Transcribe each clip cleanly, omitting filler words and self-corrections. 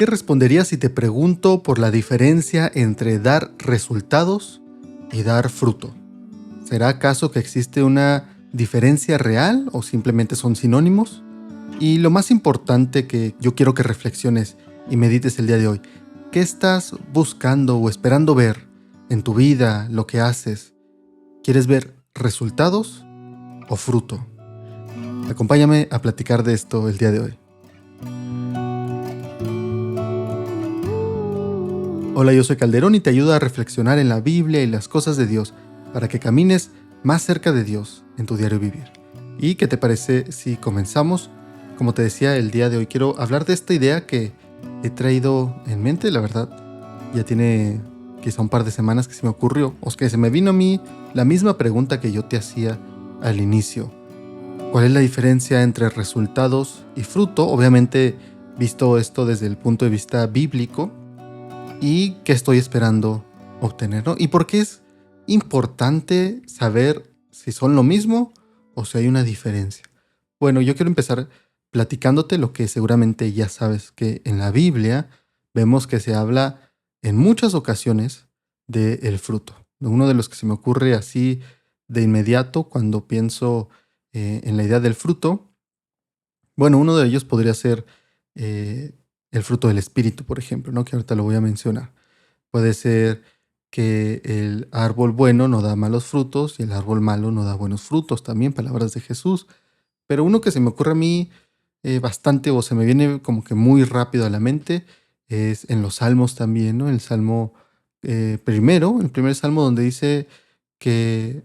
¿Qué responderías si te pregunto por la diferencia entre dar resultados y dar fruto? ¿Será acaso que existe una diferencia real o simplemente son sinónimos? Y lo más importante que yo quiero que reflexiones y medites el día de hoy, ¿qué estás buscando o esperando ver en tu vida, lo que haces? ¿Quieres ver resultados o fruto? Acompáñame a platicar de esto el día de hoy. Hola, yo soy Calderón y te ayudo a reflexionar en la Biblia y las cosas de Dios para que camines más cerca de Dios en tu diario vivir. ¿Y qué te parece si comenzamos? Como te decía, el día de hoy quiero hablar de esta idea que he traído en mente, la verdad. Ya tiene quizá un par de semanas que se me ocurrió, o que se me vino a mí la misma pregunta que yo te hacía al inicio. ¿Cuál es la diferencia entre resultados y fruto? Obviamente, visto esto desde el punto de vista bíblico, y qué estoy esperando obtener, ¿no? Y por qué es importante saber si son lo mismo o si hay una diferencia. Bueno, yo quiero empezar platicándote lo que seguramente ya sabes, que en la Biblia vemos que se habla en muchas ocasiones del fruto. Uno de los que se me ocurre así de inmediato cuando pienso en la idea del fruto, bueno, uno de ellos podría ser eh, el fruto del espíritu, por ejemplo, ¿no? Que ahorita lo voy a mencionar. Puede ser que el árbol bueno no da malos frutos y el árbol malo no da buenos frutos, también palabras de Jesús. Pero uno que se me ocurre a mí bastante o se me viene como que muy rápido a la mente es en los salmos también, ¿no? El salmo primero, el primer salmo donde dice que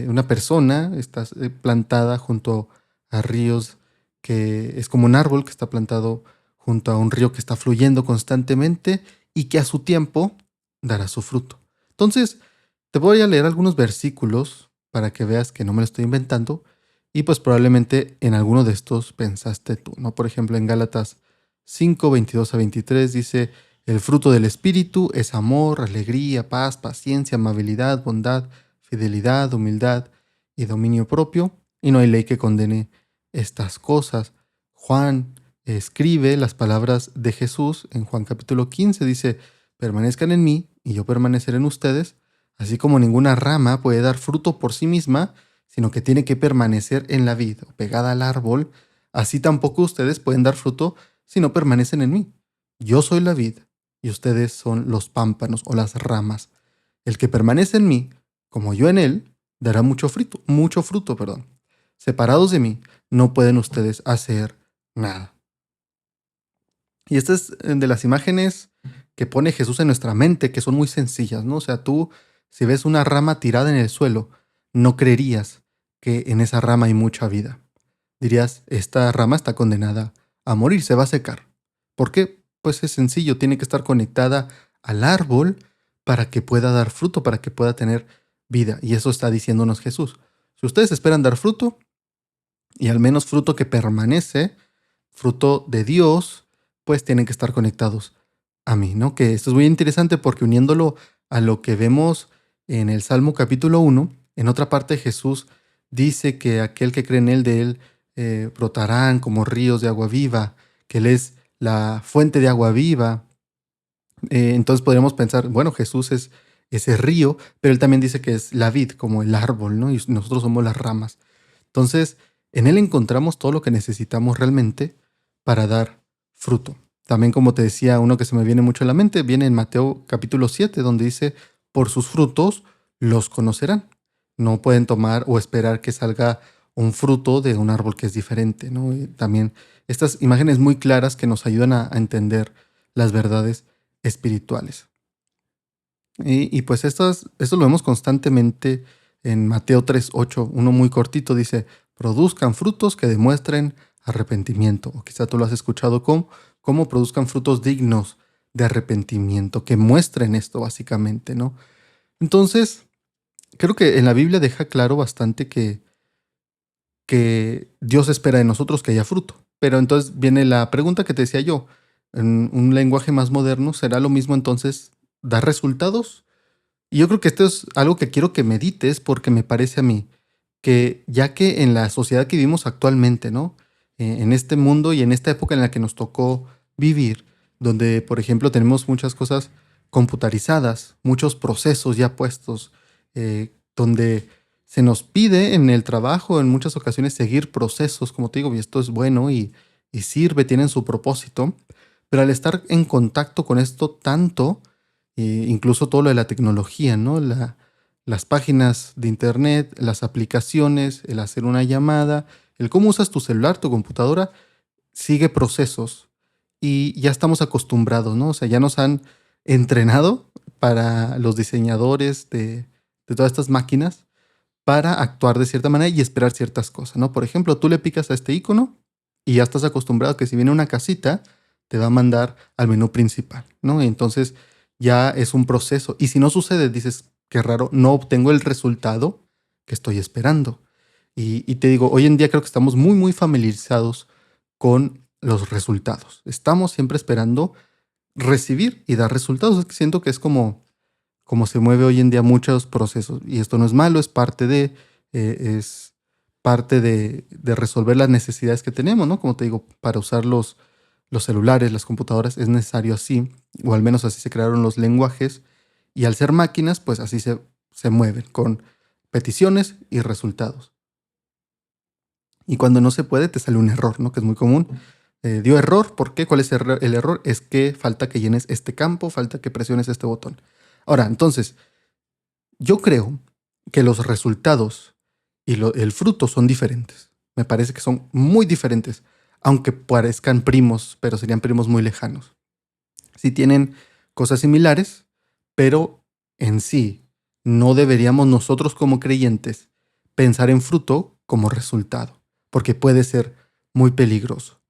una persona está plantada junto a ríos, que es como un árbol que está plantado junto a un río que está fluyendo constantemente y que a su tiempo dará su fruto. Entonces, te voy a leer algunos versículos para que veas que no me lo estoy inventando y pues probablemente en alguno de estos pensaste tú, ¿no? Por ejemplo, en Gálatas 5, 22 a 23 dice, el fruto del Espíritu es amor, alegría, paz, paciencia, amabilidad, bondad, fidelidad, humildad y dominio propio, y no hay ley que condene estas cosas. Juan escribe las palabras de Jesús en Juan capítulo 15, dice, permanezcan en mí y yo permaneceré en ustedes, así como ninguna rama puede dar fruto por sí misma, sino que tiene que permanecer en la vid o pegada al árbol, así tampoco ustedes pueden dar fruto si no permanecen en mí. Yo soy la vid y ustedes son los pámpanos o las ramas. El que permanece en mí, como yo en él, dará mucho fruto, perdón. Separados de mí, no pueden ustedes hacer nada. Y esta es de las imágenes que pone Jesús en nuestra mente, que son muy sencillas, ¿no? O sea, tú, si ves una rama tirada en el suelo, no creerías que en esa rama hay mucha vida. Dirías, esta rama está condenada a morir, se va a secar. ¿Por qué? Pues es sencillo, tiene que estar conectada al árbol para que pueda dar fruto, para que pueda tener vida. Y eso está diciéndonos Jesús. Si ustedes esperan dar fruto, y al menos fruto que permanece, fruto de Dios, pues tienen que estar conectados a mí, ¿no? Que esto es muy interesante porque uniéndolo a lo que vemos en el Salmo capítulo 1, en otra parte Jesús dice que aquel que cree en él, de él brotarán como ríos de agua viva, que él es la fuente de agua viva. Entonces podríamos pensar, bueno, Jesús es ese río, pero él también dice que es la vid, como el árbol, ¿no? Y nosotros somos las ramas. Entonces, en él encontramos todo lo que necesitamos realmente para dar fruto. También, como te decía, uno que se me viene mucho a la mente, viene en Mateo capítulo 7, donde dice, por sus frutos los conocerán. No pueden tomar o esperar que salga un fruto de un árbol que es diferente, ¿no? Y también estas imágenes muy claras que nos ayudan a entender las verdades espirituales. Y pues esto lo vemos constantemente en Mateo 3:8, uno muy cortito dice, produzcan frutos que demuestren arrepentimiento. O quizá tú lo has escuchado como, cómo produzcan frutos dignos de arrepentimiento, que muestren esto básicamente, ¿no? Entonces, creo que en la Biblia deja claro bastante que Dios espera de nosotros que haya fruto. Pero entonces viene la pregunta que te decía yo, en un lenguaje más moderno, ¿será lo mismo entonces dar resultados? Y yo creo que esto es algo que quiero que medites porque me parece a mí que ya que en la sociedad que vivimos actualmente, ¿no? En este mundo y en esta época en la que nos tocó vivir, donde, por ejemplo, tenemos muchas cosas computarizadas, muchos procesos ya puestos, donde se nos pide en el trabajo en muchas ocasiones seguir procesos, como te digo, y esto es bueno y sirve, tienen su propósito, pero al estar en contacto con esto tanto, incluso todo lo de la tecnología, ¿no? Las páginas de internet, las aplicaciones, el hacer una llamada, el cómo usas tu celular, tu computadora, sigue procesos y ya estamos acostumbrados, ¿no? O sea, ya nos han entrenado para los diseñadores de todas estas máquinas para actuar de cierta manera y esperar ciertas cosas, ¿no? Por ejemplo, tú le picas a este icono y ya estás acostumbrado a que si viene una casita, te va a mandar al menú principal, ¿no? Y entonces ya es un proceso. Y si no sucede, dices, qué raro, no obtengo el resultado que estoy esperando. Y te digo, hoy en día creo que estamos muy, muy familiarizados con los resultados. Estamos siempre esperando recibir y dar resultados. Es que siento que es como se mueve hoy en día muchos procesos. Y esto no es malo, es parte de resolver las necesidades que tenemos, ¿no? Como te digo, para usar los celulares, las computadoras, es necesario así, o al menos así se crearon los lenguajes. Y al ser máquinas, pues así se mueven, con peticiones y resultados. Y cuando no se puede, te sale un error, ¿no? Que es muy común. Dio error, ¿por qué? ¿Cuál es el error? Es que falta que llenes este campo, falta que presiones este botón. Ahora, entonces, yo creo que los resultados y el fruto son diferentes. Me parece que son muy diferentes, aunque parezcan primos, pero serían primos muy lejanos. Sí tienen cosas similares, pero en sí no deberíamos nosotros como creyentes pensar en fruto como resultado, porque puede ser muy peligroso.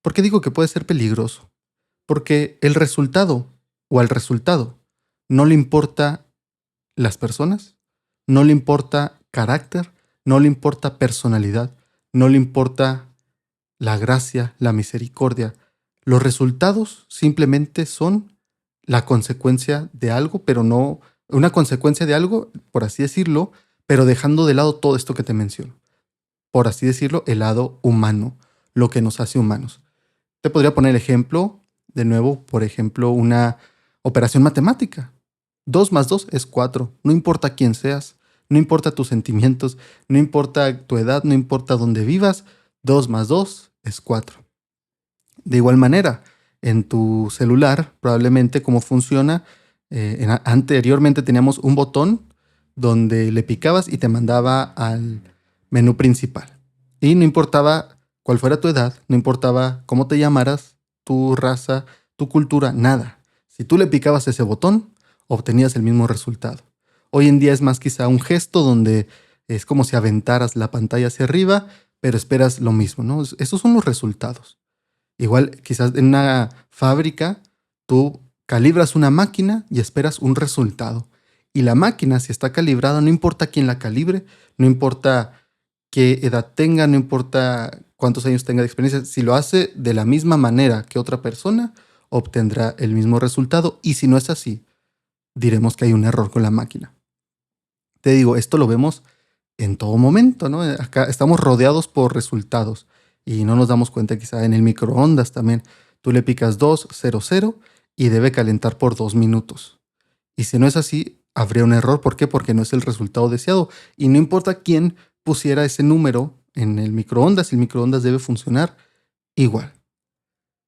¿Por qué digo que puede ser peligroso? Porque el resultado o al resultado no le importa las personas, no le importa carácter, no le importa personalidad, no le importa la gracia, la misericordia. Los resultados simplemente son la consecuencia de algo, pero no una consecuencia de algo, por así decirlo, pero dejando de lado todo esto que te menciono. Por así decirlo, el lado humano, lo que nos hace humanos. Te podría poner ejemplo, de nuevo, por ejemplo, una operación matemática. 2 más 2 es 4. No importa quién seas, no importa tus sentimientos, no importa tu edad, no importa dónde vivas, 2 más 2 es 4. De igual manera, en tu celular, probablemente cómo funciona, anteriormente teníamos un botón donde le picabas y te mandaba al menú principal. Y no importaba cuál fuera tu edad, no importaba cómo te llamaras, tu raza, tu cultura, nada. Si tú le picabas ese botón, obtenías el mismo resultado. Hoy en día es más quizá un gesto donde es como si aventaras la pantalla hacia arriba, pero esperas lo mismo, ¿no? Esos son los resultados. Igual, quizás en una fábrica, tú calibras una máquina y esperas un resultado. Y la máquina, si está calibrada, no importa quién la calibre, no importa qué edad tenga, no importa cuántos años tenga de experiencia, si lo hace de la misma manera que otra persona, obtendrá el mismo resultado. Y si no es así, diremos que hay un error con la máquina. Te digo, esto lo vemos en todo momento, ¿no? Acá estamos rodeados por resultados y no nos damos cuenta quizá en el microondas también. Tú le picas 200 y debe calentar por 2 minutos. Y si no es así, habría un error. ¿Por qué? Porque no es el resultado deseado. Y no importa quién pusiera ese número en el microondas debe funcionar igual.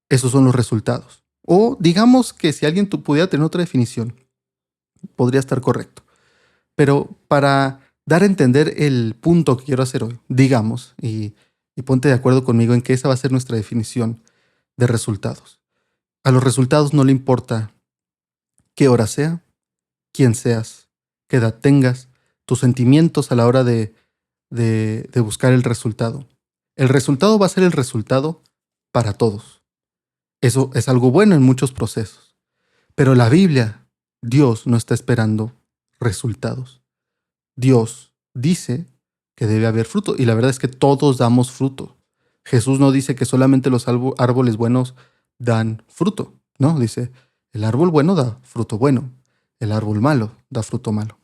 Esos son los resultados. O digamos que si alguien pudiera tener otra definición, podría estar correcto. Pero para dar a entender el punto que quiero hacer hoy, digamos, y ponte de acuerdo conmigo en que esa va a ser nuestra definición de resultados. A los resultados no le importa qué hora sea, quién seas, qué edad tengas, tus sentimientos a la hora de buscar el resultado. El resultado va a ser el resultado para todos. Eso es algo bueno en muchos procesos. Pero la Biblia, Dios no está esperando resultados. Dios dice que debe haber fruto y la verdad es que todos damos fruto. Jesús no dice que solamente los árboles buenos dan fruto, no, dice, el árbol bueno da fruto bueno, el árbol malo da fruto malo.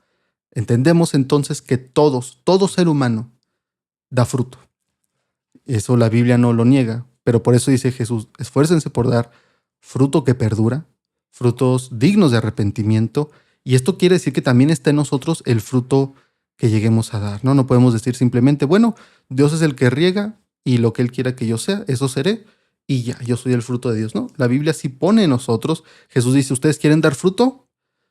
Entendemos entonces que todo ser humano da fruto. Eso la Biblia no lo niega, pero por eso dice Jesús, esfuércense por dar fruto que perdura, frutos dignos de arrepentimiento, y esto quiere decir que también está en nosotros el fruto que lleguemos a dar, ¿no? No podemos decir simplemente, bueno, Dios es el que riega y lo que Él quiera que yo sea, eso seré, y ya, yo soy el fruto de Dios, ¿no? La Biblia sí pone en nosotros, Jesús dice, ¿ustedes quieren dar fruto?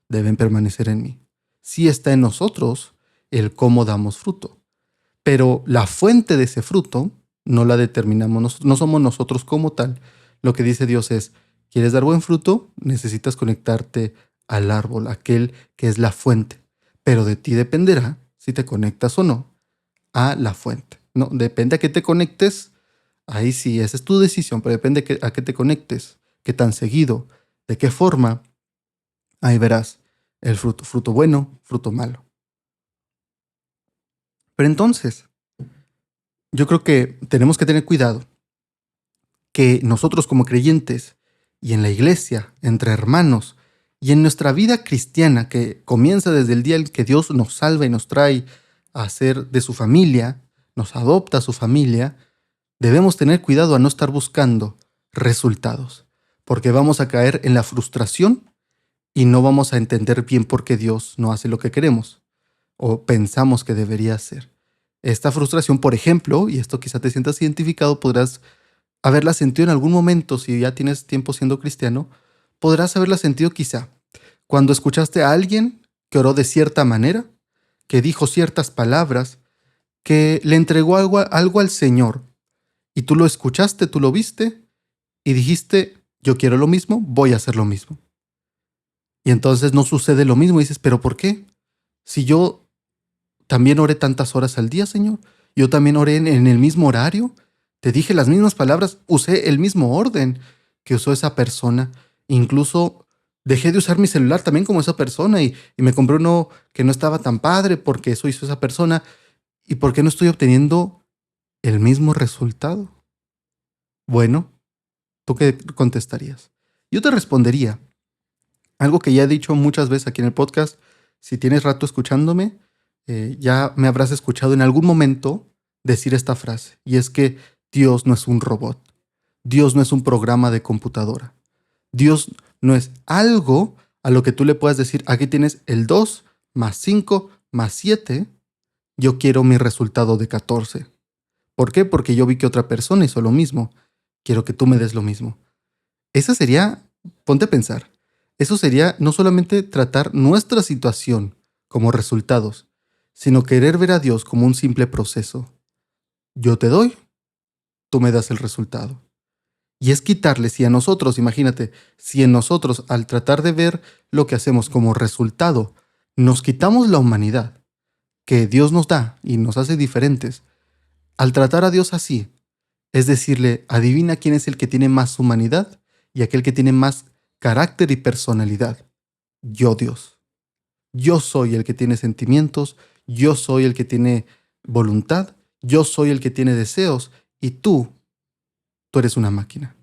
Deben permanecer en mí. Sí está en nosotros el cómo damos fruto, pero la fuente de ese fruto no la determinamos, no somos nosotros como tal. Lo que dice Dios es, ¿quieres dar buen fruto? Necesitas conectarte al árbol, aquel que es la fuente, pero de ti dependerá si te conectas o no a la fuente. No, depende a qué te conectes, ahí sí, esa es tu decisión, pero depende a qué te conectes, qué tan seguido, de qué forma, ahí verás el fruto, fruto bueno, fruto malo. Pero entonces, yo creo que tenemos que tener cuidado que nosotros como creyentes y en la iglesia, entre hermanos, y en nuestra vida cristiana que comienza desde el día en que Dios nos salva y nos trae a ser de su familia, nos adopta a su familia, debemos tener cuidado a no estar buscando resultados, porque vamos a caer en la frustración y no vamos a entender bien por qué Dios no hace lo que queremos o pensamos que debería hacer. Esta frustración, por ejemplo, y esto quizá te sientas identificado, podrás haberla sentido en algún momento, si ya tienes tiempo siendo cristiano, podrás haberla sentido quizá cuando escuchaste a alguien que oró de cierta manera, que dijo ciertas palabras, que le entregó algo al Señor, y tú lo escuchaste, tú lo viste, y dijiste, yo quiero lo mismo, voy a hacer lo mismo. Y entonces no sucede lo mismo, y dices, ¿pero por qué? Si yo también oré tantas horas al día, Señor, yo también oré en el mismo horario, te dije las mismas palabras, usé el mismo orden que usó esa persona. Incluso dejé de usar mi celular también como esa persona y me compré uno que no estaba tan padre porque eso hizo esa persona. ¿Y por qué no estoy obteniendo el mismo resultado? Bueno, ¿tú qué contestarías? Yo te respondería algo que ya he dicho muchas veces aquí en el podcast. Si tienes rato escuchándome, ya me habrás escuchado en algún momento decir esta frase, y es que Dios no es un robot, Dios no es un programa de computadora, Dios no es algo a lo que tú le puedas decir, aquí tienes el 2 más 5 más 7, yo quiero mi resultado de 14. ¿Por qué? Porque yo vi que otra persona hizo lo mismo, quiero que tú me des lo mismo. Esa sería, ponte a pensar, eso sería no solamente tratar nuestra situación como resultados, sino querer ver a Dios como un simple proceso. Yo te doy, tú me das el resultado. Y es quitarle, si a nosotros, imagínate, si en nosotros al tratar de ver lo que hacemos como resultado, nos quitamos la humanidad que Dios nos da y nos hace diferentes, al tratar a Dios así, es decirle, adivina quién es el que tiene más humanidad y aquel que tiene más carácter y personalidad. Yo, Dios. Yo soy el que tiene sentimientos, yo soy el que tiene voluntad, yo soy el que tiene deseos y tú eres una máquina.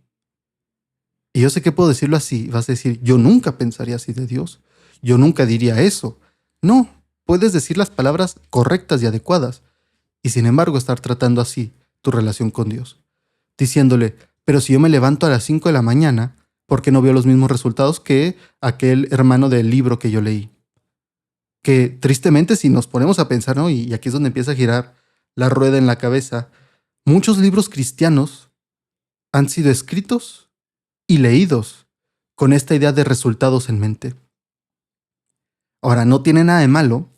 Y yo sé que puedo decirlo así, vas a decir, yo nunca pensaría así de Dios, yo nunca diría eso. No, puedes decir las palabras correctas y adecuadas y sin embargo estar tratando así tu relación con Dios, diciéndole, pero si yo me levanto a las 5 de la mañana, ¿por qué no veo los mismos resultados que aquel hermano del libro que yo leí? Que tristemente si nos ponemos a pensar, ¿no? Y aquí es donde empieza a girar la rueda en la cabeza, muchos libros cristianos han sido escritos y leídos con esta idea de resultados en mente. Ahora, no tiene nada de malo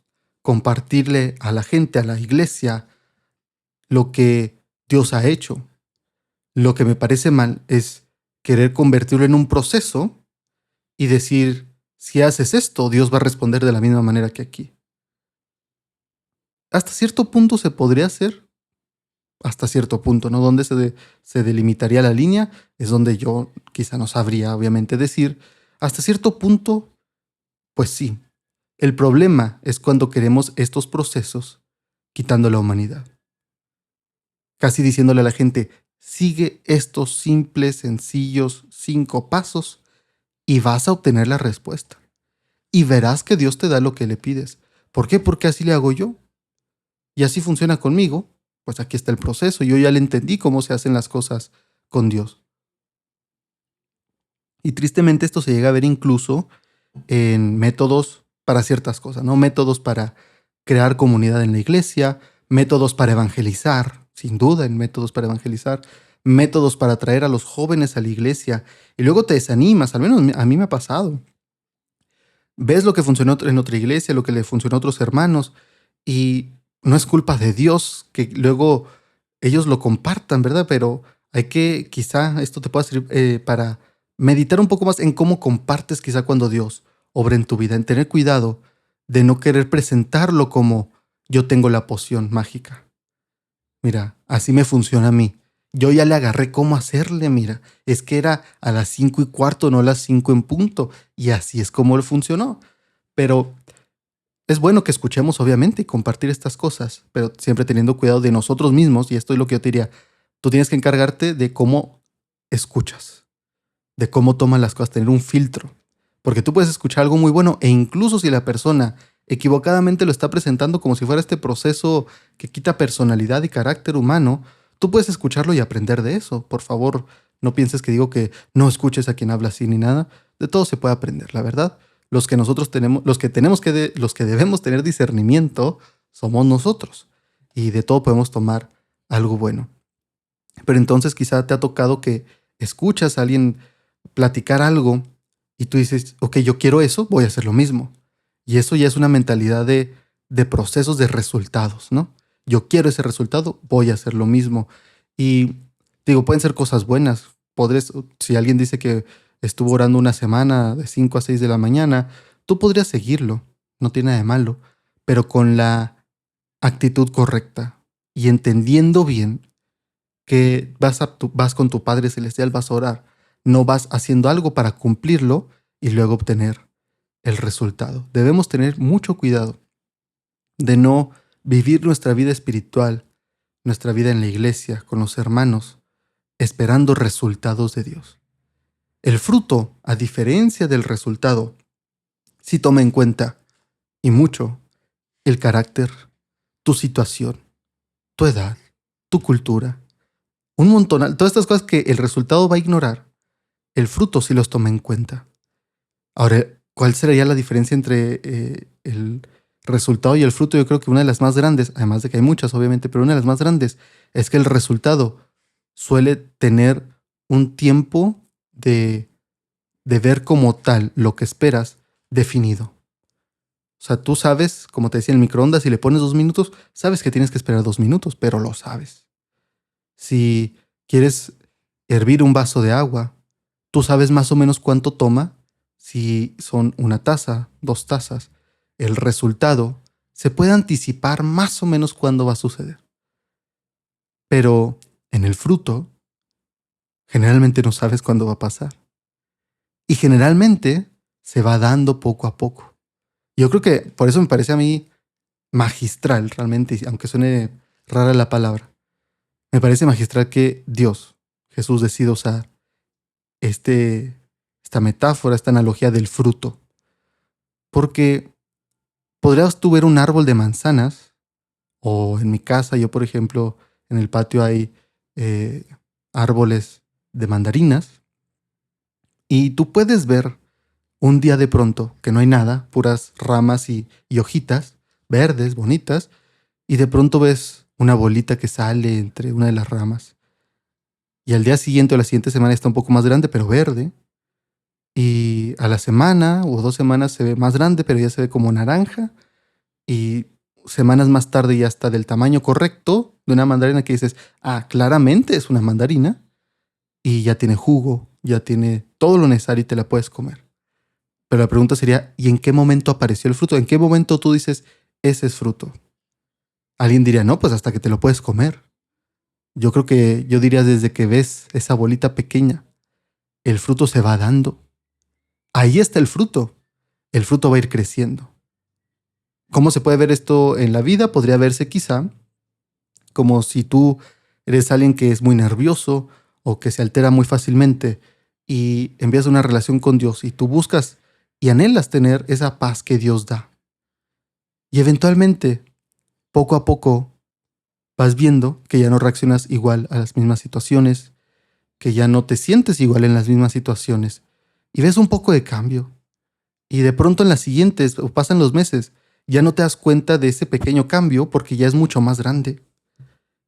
compartirle a la gente, a la iglesia, lo que Dios ha hecho. Lo que me parece mal es querer convertirlo en un proceso y decir, si haces esto, Dios va a responder de la misma manera que aquí. Hasta cierto punto se podría hacer, hasta cierto punto, ¿no? Donde se delimitaría la línea es donde yo quizá no sabría, obviamente, decir, hasta cierto punto, pues sí. El problema es cuando queremos estos procesos quitando la humanidad. Casi diciéndole a la gente, sigue estos simples, sencillos 5 pasos y vas a obtener la respuesta. Y verás que Dios te da lo que le pides. ¿Por qué? Porque así le hago yo. Y así funciona conmigo. Pues aquí está el proceso. Yo ya le entendí cómo se hacen las cosas con Dios. Y tristemente esto se llega a ver incluso en métodos para ciertas cosas, ¿no? Métodos para crear comunidad en la iglesia, métodos para evangelizar, sin duda en métodos para evangelizar, métodos para traer a los jóvenes a la iglesia y luego te desanimas, al menos a mí me ha pasado. Ves lo que funcionó en otra iglesia, lo que le funcionó a otros hermanos y no es culpa de Dios que luego ellos lo compartan, ¿verdad? Pero hay que, quizá esto te pueda servir para meditar un poco más en cómo compartes quizá cuando Dios obra en tu vida, en tener cuidado de no querer presentarlo como yo tengo la poción mágica. Mira, así me funciona a mí. Yo ya le agarré cómo hacerle, mira. Es que era a las 5:15, no a las 5 en punto. Y así es como le funcionó. Pero es bueno que escuchemos, obviamente, y compartir estas cosas, pero siempre teniendo cuidado de nosotros mismos. Y esto es lo que yo te diría. Tú tienes que encargarte de cómo escuchas, de cómo tomas las cosas, tener un filtro. Porque tú puedes escuchar algo muy bueno e incluso si la persona equivocadamente lo está presentando como si fuera este proceso que quita personalidad y carácter humano, tú puedes escucharlo y aprender de eso. Por favor, no pienses que digo que no escuches a quien habla así ni nada. De todo se puede aprender, la verdad. Los que nosotros tenemos, los que debemos tener discernimiento somos nosotros. Y de todo podemos tomar algo bueno. Pero entonces quizá te ha tocado que escuchas a alguien platicar algo y tú dices, ok, yo quiero eso, voy a hacer lo mismo. Y eso ya es una mentalidad de procesos de resultados, ¿no? Yo quiero ese resultado, voy a hacer lo mismo. Y digo, pueden ser cosas buenas. Podrías, si alguien dice que estuvo orando una semana de 5 a 6 de la mañana, tú podrías seguirlo, no tiene nada de malo, pero con la actitud correcta y entendiendo bien que vas con tu Padre Celestial, vas a orar. No vas haciendo algo para cumplirlo y luego obtener el resultado. Debemos tener mucho cuidado de no vivir nuestra vida espiritual, nuestra vida en la iglesia, con los hermanos, esperando resultados de Dios. El fruto, a diferencia del resultado, sí toma en cuenta, y mucho, el carácter, tu situación, tu edad, tu cultura, un montón, todas estas cosas que el resultado va a ignorar, el fruto sí los toma en cuenta. Ahora, ¿cuál sería la diferencia entre el resultado y el fruto? Yo creo que una de las más grandes, además de que hay muchas obviamente, pero una de las más grandes es que el resultado suele tener un tiempo de ver como tal lo que esperas definido. O sea, tú sabes, como te decía en el microondas, si le pones 2 minutos, sabes que tienes que esperar 2 minutos, pero lo sabes. Si quieres hervir un vaso de agua, tú sabes más o menos cuánto toma, si son 1 taza, 2 tazas. El resultado se puede anticipar más o menos cuándo va a suceder. Pero en el fruto, generalmente no sabes cuándo va a pasar. Y generalmente se va dando poco a poco. Yo creo que por eso me parece a mí magistral realmente, aunque suene rara la palabra. Me parece magistral que Dios, Jesús, decida usar esta metáfora, esta analogía del fruto. Porque podrías tú ver un árbol de manzanas, o en mi casa, yo por ejemplo, en el patio hay eh, árboles de mandarinas, y tú puedes ver un día de pronto que no hay nada, puras ramas y hojitas verdes, bonitas, y de pronto ves una bolita que sale entre una de las ramas. Y al día siguiente o la siguiente semana está un poco más grande, pero verde. Y a la semana o 2 semanas se ve más grande, pero ya se ve como naranja. Y semanas más tarde ya está del tamaño correcto de una mandarina que dices, ah, claramente es una mandarina. Y ya tiene jugo, ya tiene todo lo necesario y te la puedes comer. Pero la pregunta sería, ¿y en qué momento apareció el fruto? ¿En qué momento tú dices, ese es fruto? Alguien diría, no, pues hasta que te lo puedes comer. Yo diría desde que ves esa bolita pequeña, el fruto se va dando. Ahí está el fruto. El fruto va a ir creciendo. ¿Cómo se puede ver esto en la vida? Podría verse quizá como si tú eres alguien que es muy nervioso o que se altera muy fácilmente y envías una relación con Dios y tú buscas y anhelas tener esa paz que Dios da. Y eventualmente, poco a poco, vas viendo que ya no reaccionas igual a las mismas situaciones, que ya no te sientes igual en las mismas situaciones. y ves un poco de cambio. Y de pronto en las siguientes, o pasan los meses, ya no te das cuenta de ese pequeño cambio porque ya es mucho más grande.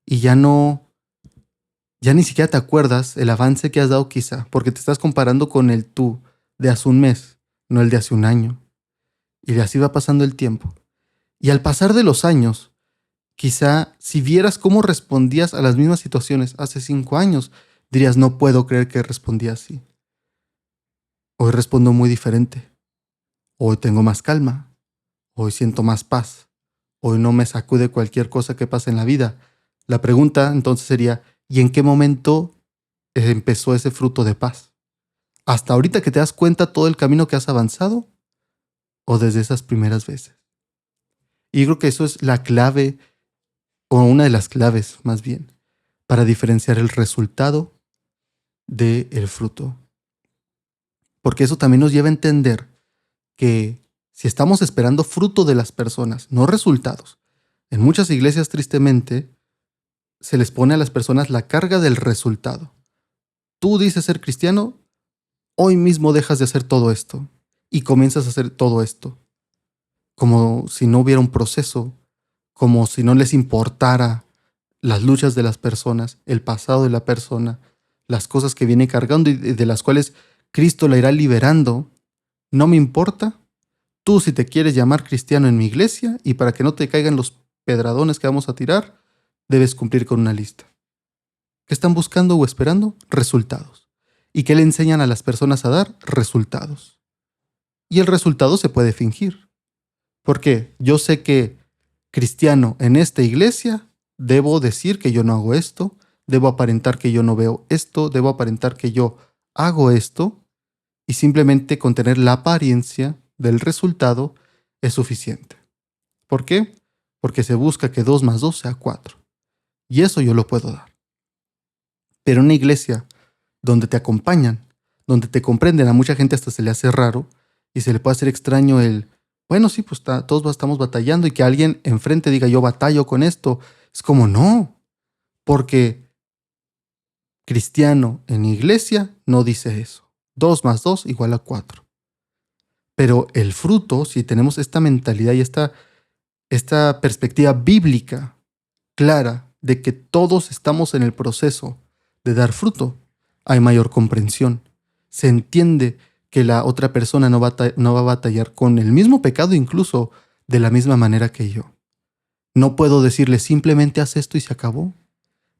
Y ya ni siquiera te acuerdas el avance que has dado quizá, porque te estás comparando con el tú de hace un mes, no el de hace un año. Y así va pasando el tiempo. Y al pasar de los años, quizá si vieras cómo respondías a las mismas situaciones hace 5 años, dirías, no puedo creer que respondí así. Hoy respondo muy diferente. Hoy tengo más calma. Hoy siento más paz. Hoy no me sacude cualquier cosa que pase en la vida. La pregunta entonces sería, ¿y en qué momento empezó ese fruto de paz? ¿Hasta ahorita que te das cuenta todo el camino que has avanzado? ¿O desde esas primeras veces? Y creo que eso es la clave, o una de las claves más bien, para diferenciar el resultado del fruto. Porque eso también nos lleva a entender que si estamos esperando fruto de las personas, no resultados, en muchas iglesias tristemente se les pone a las personas la carga del resultado. Tú dices ser cristiano, hoy mismo dejas de hacer todo esto y comienzas a hacer todo esto, como si no hubiera un proceso, como si no les importara las luchas de las personas, el pasado de la persona, las cosas que viene cargando y de las cuales Cristo la irá liberando. No me importa. Tú, si te quieres llamar cristiano en mi iglesia y para que no te caigan los pedradones que vamos a tirar, debes cumplir con una lista. ¿Qué están buscando o esperando? Resultados. ¿Y qué le enseñan a las personas a dar? Resultados. Y el resultado se puede fingir. ¿Por qué? Yo sé que cristiano en esta iglesia, debo decir que yo no hago esto, debo aparentar que yo no veo esto, debo aparentar que yo hago esto, y simplemente con tener la apariencia del resultado es suficiente. ¿Por qué? Porque se busca que 2 más 2 sea 4. Y eso yo lo puedo dar. Pero en una iglesia donde te acompañan, donde te comprenden, a mucha gente hasta se le hace raro y se le puede hacer extraño bueno, sí, pues todos estamos batallando y que alguien enfrente diga yo batallo con esto. Es como no, porque cristiano en iglesia no dice eso. 2 más 2 igual a 4. Pero el fruto, si tenemos esta mentalidad y esta perspectiva bíblica clara de que todos estamos en el proceso de dar fruto, hay mayor comprensión. Se entiende que la otra persona no va a batallar con el mismo pecado, incluso de la misma manera que yo. No puedo decirle simplemente haz esto y se acabó.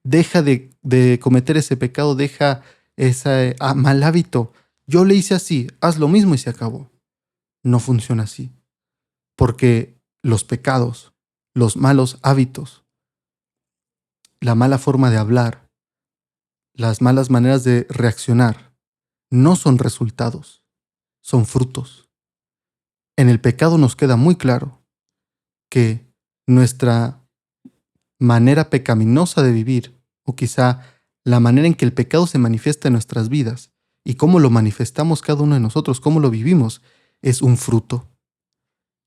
Deja de cometer ese pecado, deja ese mal hábito. Yo le hice así, haz lo mismo y se acabó. No funciona así. Porque los pecados, los malos hábitos, la mala forma de hablar, las malas maneras de reaccionar, no son resultados, son frutos. En el pecado nos queda muy claro que nuestra manera pecaminosa de vivir, o quizá la manera en que el pecado se manifiesta en nuestras vidas y cómo lo manifestamos cada uno de nosotros, cómo lo vivimos, es un fruto.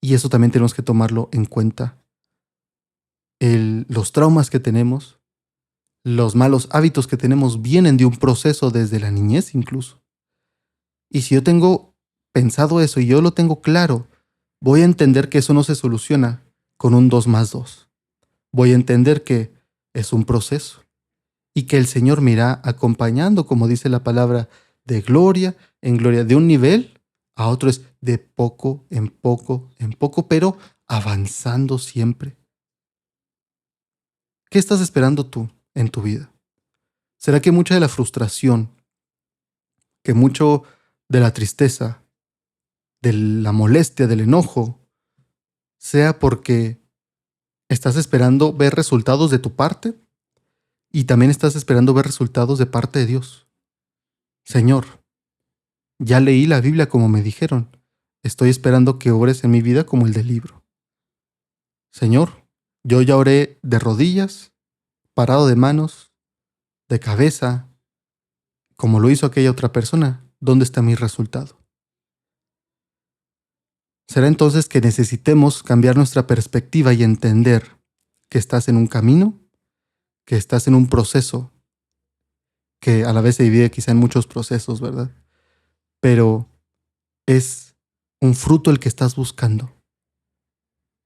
Y eso también tenemos que tomarlo en cuenta. Los traumas que tenemos, los malos hábitos que tenemos vienen de un proceso desde la niñez incluso. Y si yo tengo pensado eso y yo lo tengo claro, voy a entender que eso no se soluciona con un 2 más 2. Voy a entender que es un proceso y que el Señor me irá acompañando, como dice la palabra, de gloria en gloria, de un nivel a otro es de poco en poco, pero avanzando siempre. ¿Qué estás esperando tú en tu vida? ¿Será que mucha de la frustración, que mucho de la tristeza, de la molestia, del enojo, sea porque estás esperando ver resultados de tu parte y también estás esperando ver resultados de parte de Dios? Señor, ya leí la Biblia como me dijeron. Estoy esperando que obres en mi vida como el del libro. Señor, yo ya oré de rodillas, parado de manos, de cabeza, como lo hizo aquella otra persona. ¿Dónde está mi resultado? Será entonces que necesitemos cambiar nuestra perspectiva y entender que estás en un camino, que estás en un proceso, que a la vez se divide quizá en muchos procesos, ¿verdad? pero es un fruto el que estás buscando.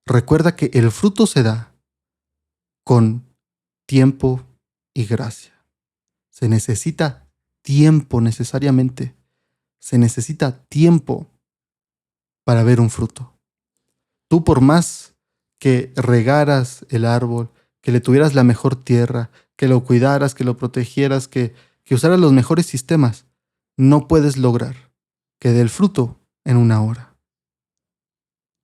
Recuerda que el fruto se da con tiempo y gracia. Se necesita tiempo necesariamente. Se necesita tiempo para ver un fruto. Tú, por más que regaras el árbol, que le tuvieras la mejor tierra, que lo cuidaras, que lo protegieras, que usaras los mejores sistemas, no puedes lograr que dé el fruto en una hora.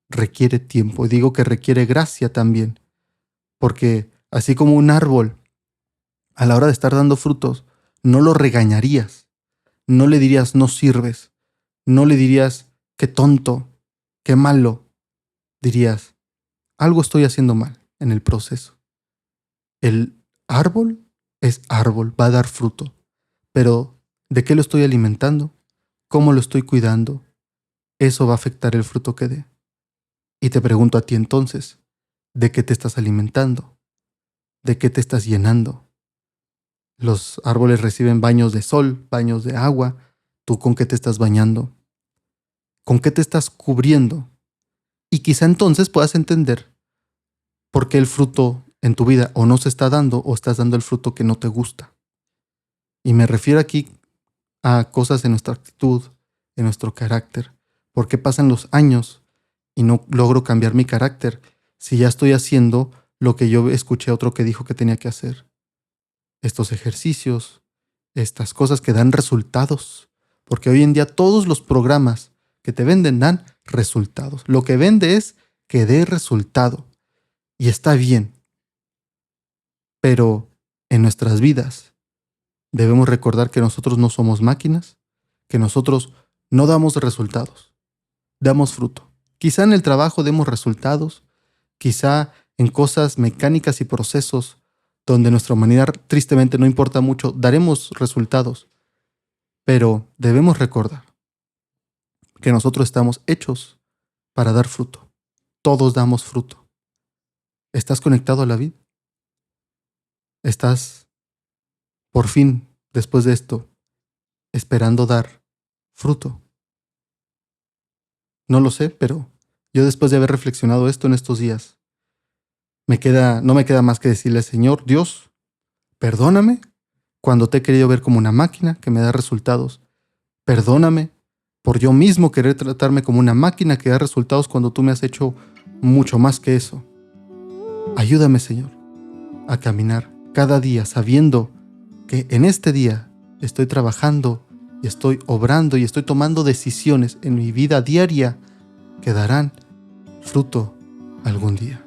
Requiere tiempo. Y digo que requiere gracia también, porque así como un árbol, a la hora de estar dando frutos, no lo regañarías, no le dirías no sirves, no le dirías qué tonto, qué malo, dirías algo estoy haciendo mal en el proceso. El árbol es árbol, va a dar fruto, pero ¿de qué lo estoy alimentando? ¿Cómo lo estoy cuidando? Eso va a afectar el fruto que dé. Y te pregunto a ti entonces, ¿de qué te estás alimentando? ¿De qué te estás llenando? Los árboles reciben baños de sol, baños de agua. ¿Tú con qué te estás bañando? ¿Con qué te estás cubriendo? Y quizá entonces puedas entender por qué el fruto en tu vida o no se está dando o estás dando el fruto que no te gusta. Y me refiero aquí a cosas en nuestra actitud, en nuestro carácter. ¿Por qué pasan los años y no logro cambiar mi carácter si ya estoy haciendo lo que yo escuché a otro que dijo que tenía que hacer? Estos ejercicios, estas cosas que dan resultados. Porque hoy en día todos los programas que te venden dan resultados. Lo que vende es que dé resultado. Y está bien. Pero en nuestras vidas debemos recordar que nosotros no somos máquinas, que nosotros no damos resultados, damos fruto. Quizá en el trabajo demos resultados, quizá en cosas mecánicas y procesos donde nuestra humanidad tristemente no importa mucho, daremos resultados. Pero debemos recordar que nosotros estamos hechos para dar fruto. Todos damos fruto. ¿Estás conectado a la vid? ¿Estás, por fin, después de esto, esperando dar fruto? No lo sé, pero yo después de haber reflexionado esto en estos días, no me queda más que decirle, Señor Dios, perdóname cuando te he querido ver como una máquina que me da resultados. Perdóname por yo mismo querer tratarme como una máquina que da resultados cuando tú me has hecho mucho más que eso. Ayúdame, Señor, a caminar cada día sabiendo que en este día estoy trabajando y estoy obrando y estoy tomando decisiones en mi vida diaria que darán fruto algún día.